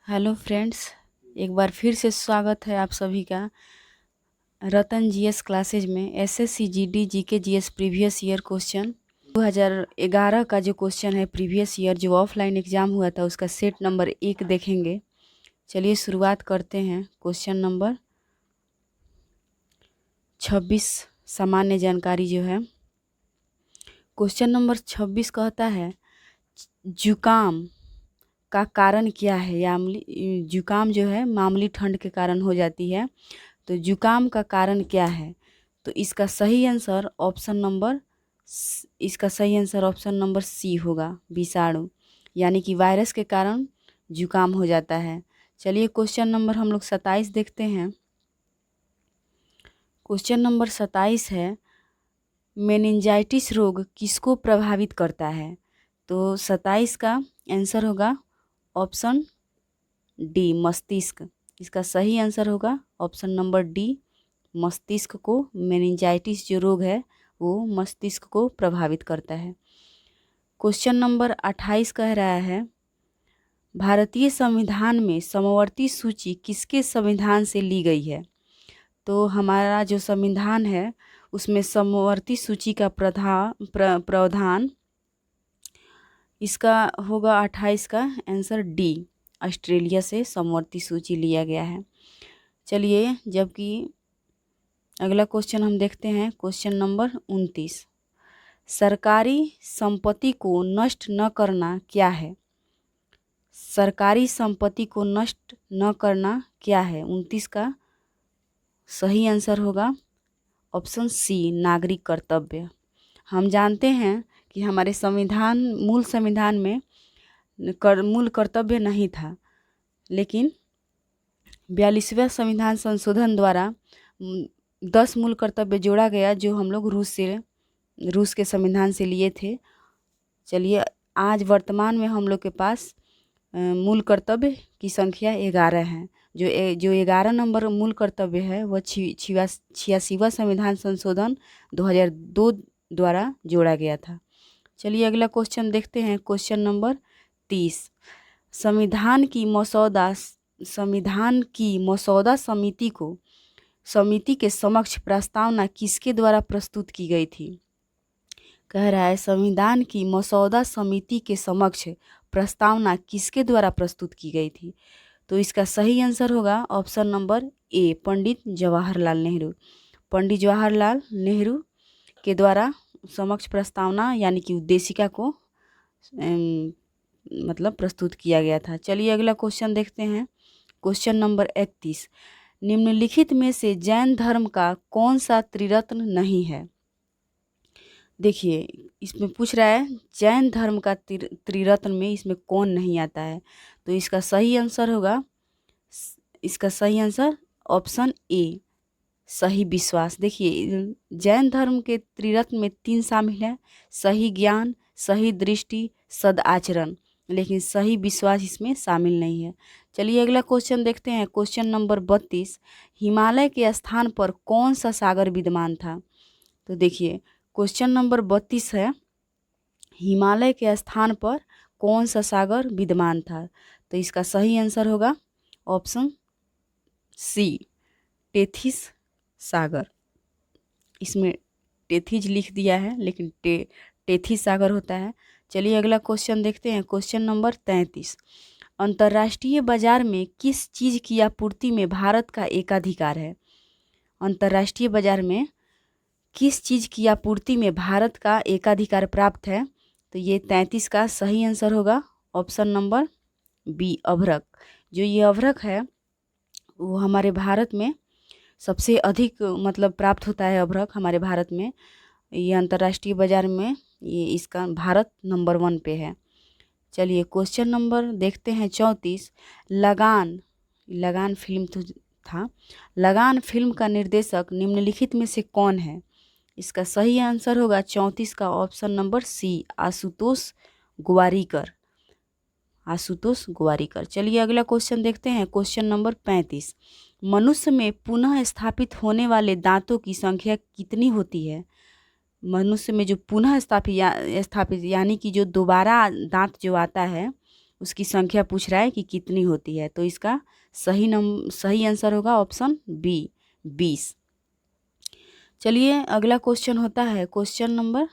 Hello friends, एक बार फिर से स्वागत है आप सभी का रतन जीएस क्लासेज में। SSC GD GK GS previous year question 2011 का जो क्वेश्चन है प्रीवियस ईयर जो ऑफलाइन एग्ज़ाम हुआ था उसका सेट नंबर 1 देखेंगे। चलिए शुरुआत करते हैं। क्वेश्चन नंबर 26 सामान्य जानकारी जो है। क्वेश्चन नंबर 26 कहता है जुकाम का कारण क्या है। जुकाम जो है मामूली ठंड के कारण हो जाती है, तो जुकाम का कारण क्या है। तो इसका सही आंसर ऑप्शन नंबर सी होगा, विषाणु, यानी कि वायरस के कारण जुकाम हो जाता है। चलिए क्वेश्चन नंबर हम लोग 27 देखते हैं। क्वेश्चन नंबर 27 है मेनिंजाइटिस रोग किसको प्रभावित करता है। तो 27 का आंसर होगा ऑप्शन डी, मस्तिष्क। इसका सही आंसर होगा ऑप्शन नंबर डी, मस्तिष्क को मेनिंजाइटिस जो रोग है वो मस्तिष्क को प्रभावित करता है। क्वेश्चन नंबर 28 कह रहा है भारतीय संविधान में समवर्ती सूची किसके संविधान से ली गई है। तो हमारा जो संविधान है उसमें समवर्ती सूची का प्रावधान इसका होगा 28 का आंसर डी, ऑस्ट्रेलिया से समवर्ती सूची लिया गया है। चलिए जबकि अगला क्वेश्चन हम देखते हैं। क्वेश्चन नंबर 29, सरकारी संपत्ति को नष्ट न करना क्या है। सरकारी संपत्ति को नष्ट न करना क्या है। 29 का सही आंसर होगा ऑप्शन सी, नागरिक कर्तव्य। हम जानते हैं कि हमारे मूल संविधान में मूल कर्तव्य नहीं था, लेकिन 42वें संविधान संशोधन द्वारा 10 मूल कर्तव्य जोड़ा गया जो हम लोग रूस के संविधान से लिए थे। चलिए आज वर्तमान में हम लोग के पास मूल कर्तव्य की संख्या 11 है। जो 11 नंबर मूल कर्तव्य है वह 86वां संविधान संशोधन 2002 द्वारा जोड़ा गया था। चलिए अगला क्वेश्चन देखते हैं। क्वेश्चन नंबर 30, संविधान की मसौदा समिति के समक्ष प्रस्तावना किसके द्वारा प्रस्तुत की गई थी। कह रहा है संविधान की मसौदा समिति के समक्ष प्रस्तावना किसके द्वारा प्रस्तुत की गई थी। तो इसका सही आंसर होगा option number A, Pandit Jawaharlal Nehru. Pandit Jawaharlal Nehru के द्वारा समक्ष प्रस्तावना यानी कि उद्देशिका को प्रस्तुत किया गया था। चलिए अगला क्वेश्चन देखते हैं। क्वेश्चन नंबर 31, निम्नलिखित में से जैन धर्म का कौन सा त्रिरत्न नहीं है। देखिए इसमें पूछ रहा है जैन धर्म का त्रिरत्न में इसमें कौन नहीं आता है। तो इसका सही आंसर ऑप्शन ए, सही विश्वास। देखिए जैन धर्म के त्रिरत्न में 3 शामिल है, सही ज्ञान, सही दृष्टि, सदाचरण, लेकिन सही विश्वास इसमें शामिल नहीं है। चलिए अगला क्वेश्चन देखते हैं। क्वेश्चन नंबर 32, हिमालय के स्थान पर कौन सा सागर विद्यमान था। तो देखिए क्वेश्चन नंबर 32 है हिमालय के स्थान पर कौन सा सागर विद्यमान था। तो इसका सही आंसर होगा ऑप्शन सी, टेथिस सागर। इसमें टेथिज लिख दिया है लेकिन टेथिस सागर होता है। चलिए अगला क्वेश्चन देखते हैं। क्वेश्चन नंबर 33, अंतर्राष्ट्रीय बाजार में किस चीज़ की आपूर्ति में भारत का एकाधिकार है। अंतर्राष्ट्रीय बाजार में किस चीज़ की आपूर्ति में भारत का एकाधिकार प्राप्त है। तो ये 33 का सही आंसर होगा ऑप्शन नंबर बी, अभ्रक। जो ये अभ्रक है वो हमारे भारत में सबसे अधिक प्राप्त होता है। अभ्रक हमारे भारत में ये अंतर्राष्ट्रीय बाजार में इसका भारत नंबर 1 पे है। चलिए क्वेश्चन नंबर देखते हैं 34, लगान फिल्म था। लगान फिल्म का निर्देशक निम्नलिखित में से कौन है। इसका सही आंसर होगा 34 का option number C, Ashutosh Gowariker. चलिए अगला क्वेश्चन देखते हैं। क्वेश्चन नंबर 35, मनुष्य में पुनः स्थापित होने वाले दांतों की संख्या कितनी होती है। मनुष्य में जो पुनः स्थापित यानी कि जो दोबारा दांत जो आता है उसकी संख्या पूछ रहा है कि कितनी होती है। तो इसका सही आंसर होगा ऑप्शन बी 20। चलिए अगला क्वेश्चन होता है क्वेश्चन नंबर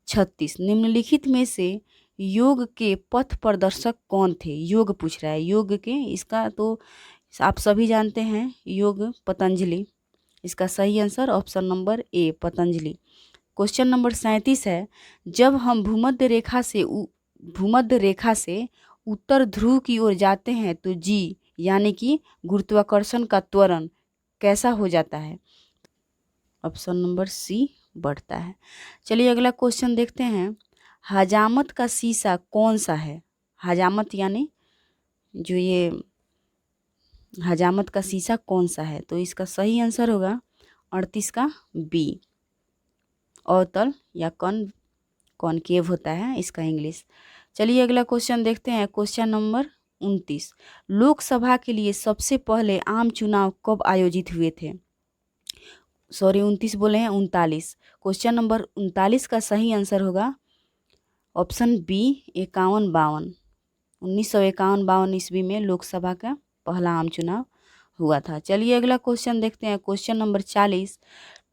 36। निम्नलिखित में से योग के पथ प्रदर्शक कौन थे? योग पूछ रहा है, योग के, इसका तो आप सभी जानते हैं, योग पतंजलि। इसका सही answer option number A Patanjali. Question number 37 है, जब हम भूमध्य रेखा से उत्तर ध्रुव की ओर जाते हैं तो जी यानी कि गुरुत्वाकर्षण का त्वरण कैसा हो जाता है? ऑप्शन नंबर सी बढ़ता है। चलिए अगला क्वेश्चन देखते हैं, हजामत का शीशा कौन सा है? हजामत यानी जो ये हजामत का शीशा कौन सा है? तो इसका सही आंसर होगा 38 का बी, अवतल या कॉनकेव होता है इसका इंग्लिश। चलिए अगला क्वेश्चन देखते हैं क्वेश्चन नंबर 29। लोकसभा के लिए सबसे पहले आम चुनाव कब आयोजित हुए थे? सॉरी 29 बोले हैं, 39। क्वेश्चन नंबर 39 का सही आंसर होगा ऑप्शन बी 51-52। 1951-52 ईस्वी में लोकसभा का पहला आम चुनाव हुआ था। चलिए अगला क्वेश्चन देखते हैं क्वेश्चन नंबर 40।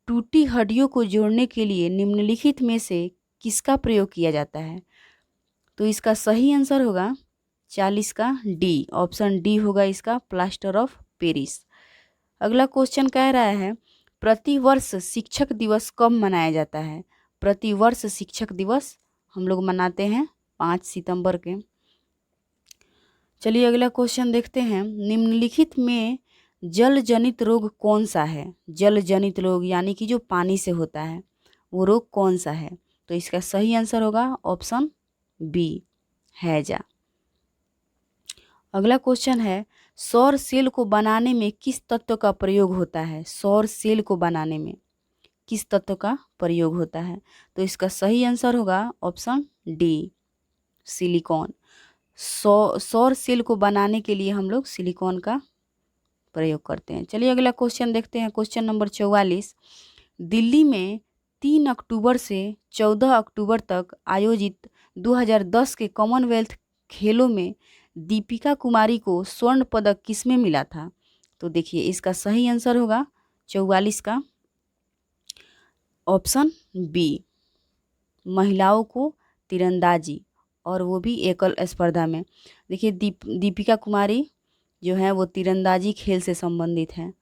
टूटी हड्डियों को जोड़ने के लिए निम्नलिखित में से किसका प्रयोग किया जाता है? तो इसका सही आंसर होगा 40 का डी, ऑप्शन डी होगा इसका, प्लास्टर ऑफ पेरिस। अगला क्वेश्चन कह रहा है, प्रतिवर्ष शिक्षक दिवस कब मनाया जाता है? प्रतिवर्ष शिक्षक दिवस हम लोग मनाते हैं 5 सितंबर के। चलिए अगला क्वेश्चन देखते हैं, निम्नलिखित में जल जनित रोग कौन सा है? जल जनित रोग यानी कि जो पानी से होता है वो रोग कौन सा है? तो इसका सही आंसर होगा ऑप्शन बी हैजा। अगला क्वेश्चन है, सौर सेल को बनाने में किस तत्व का प्रयोग होता है? सौर सेल को बनाने में किस तत्व का प्रयोग होता है? तो इसका सही आंसर होगा ऑप्शन डी सिलिकॉन। सौर सेल को बनाने के लिए हम लोग सिलिकॉन का प्रयोग करते हैं। चलिए अगला क्वेश्चन देखते हैं क्वेश्चन नंबर 44। दिल्ली में 3 अक्टूबर से 14 अक्टूबर तक आयोजित 2010 के कॉमनवेल्थ खेलों में दीपिका कुमारी को स्वर्ण पदक किसमें मिला था? तो देखिए इसका सही आंसर होगा 44 का ऑप्शन बी महिलाओं को तीरंदाजी, और वो भी एकल स्पर्धा में। देखिए दीपिका कुमारी जो है वो तीरंदाजी खेल से संबंधित है।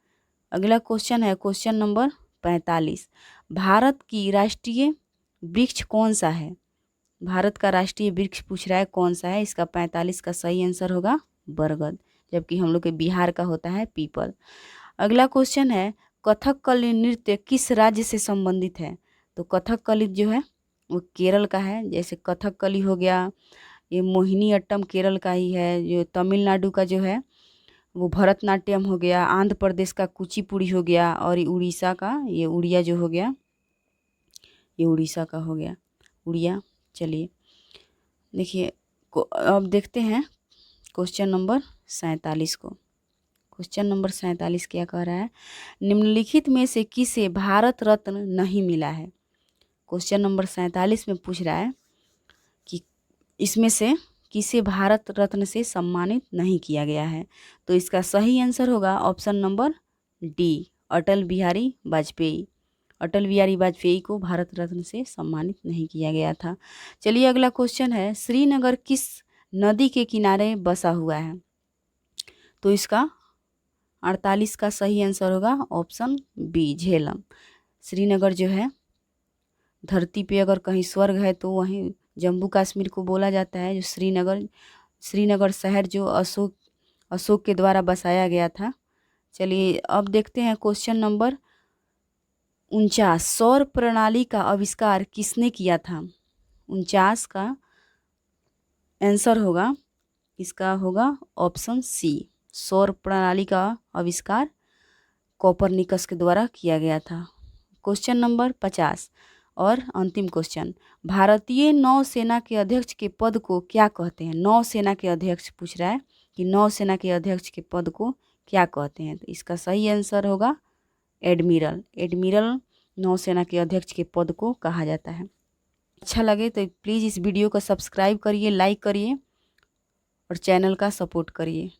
अगला क्वेश्चन है क्वेश्चन नंबर 45। भारत की राष्ट्रीय वृक्ष कौन सा है? भारत का राष्ट्रीय वृक्ष पूछ रहा है कौन सा है? इसका 45 का सही आंसर होगा बरगद, जबकि हम लोग के बिहार का होता है पीपल। अगला क्वेश्चन है, कथकली नृत्य किस राज्य से संबंधित है? तो कथकली जो है वो केरल का है, जैसे कथकली हो गया, ये मोहिनी अट्टम केरल का ही है, जो तमिलनाडु का जो है वो भरतनाट्यम हो गया, आंध्र प्रदेश का कुचिपुड़ी हो गया, और ये उड़ीसा का ये उड़िया जो हो गया, ये उड़ीसा का हो गया उड़िया। चलिए देखिए अब देखते हैं क्वेश्चन नंबर 47 को। क्वेश्चन नंबर 47 क्या कह रहा है, निम्नलिखित में से किसे भारत रत्न नहीं मिला है? क्वेश्चन नंबर 47 में पूछ रहा है कि इसमें से किसे भारत रत्न से सम्मानित नहीं किया गया है? तो इसका सही आंसर होगा option number D Atal Bihari Vajpayee. Atal Bihari Vajpayee को भारत रत्न से सम्मानित नहीं किया गया था। चलिए अगला क्वेश्चन है, श्रीनगर किस नदी के किनारे बसा हुआ है? तो इसका 48 का सही आंसर होगा ऑप्शन बी झेलम। श्रीनगर जो है धरती पे अगर कहीं स्वर्ग है तो वहीं जम्मू कश्मीर को बोला जाता है, जो श्रीनगर शहर जो अशोक के द्वारा बसाया गया था। चलिए अब देखते हैं क्वेश्चन नंबर 49। सौर प्रणाली का आविष्कार किसने किया था? 49 का आंसर होगा, इसका होगा ऑप्शन सी सौर प्रणाली का आविष्कार कोपरनिकस के द्वारा किया गया था। क्वेश्चन नंबर 50 और अंतिम क्वेश्चन, भारतीय नौसेना के अध्यक्ष के पद को क्या कहते हैं? नौसेना के अध्यक्ष पूछ रहा है कि नौसेना के अध्यक्ष के पद को क्या कहते हैं? तो इसका सही आंसर होगा एडमिरल। एडमिरल नौसेना के अध्यक्ष के पद को कहा जाता है। अच्छा लगे तो प्लीज़ इस वीडियो को सब्सक्राइब करिए, लाइक करिए और चैनल का सपोर्ट करिए।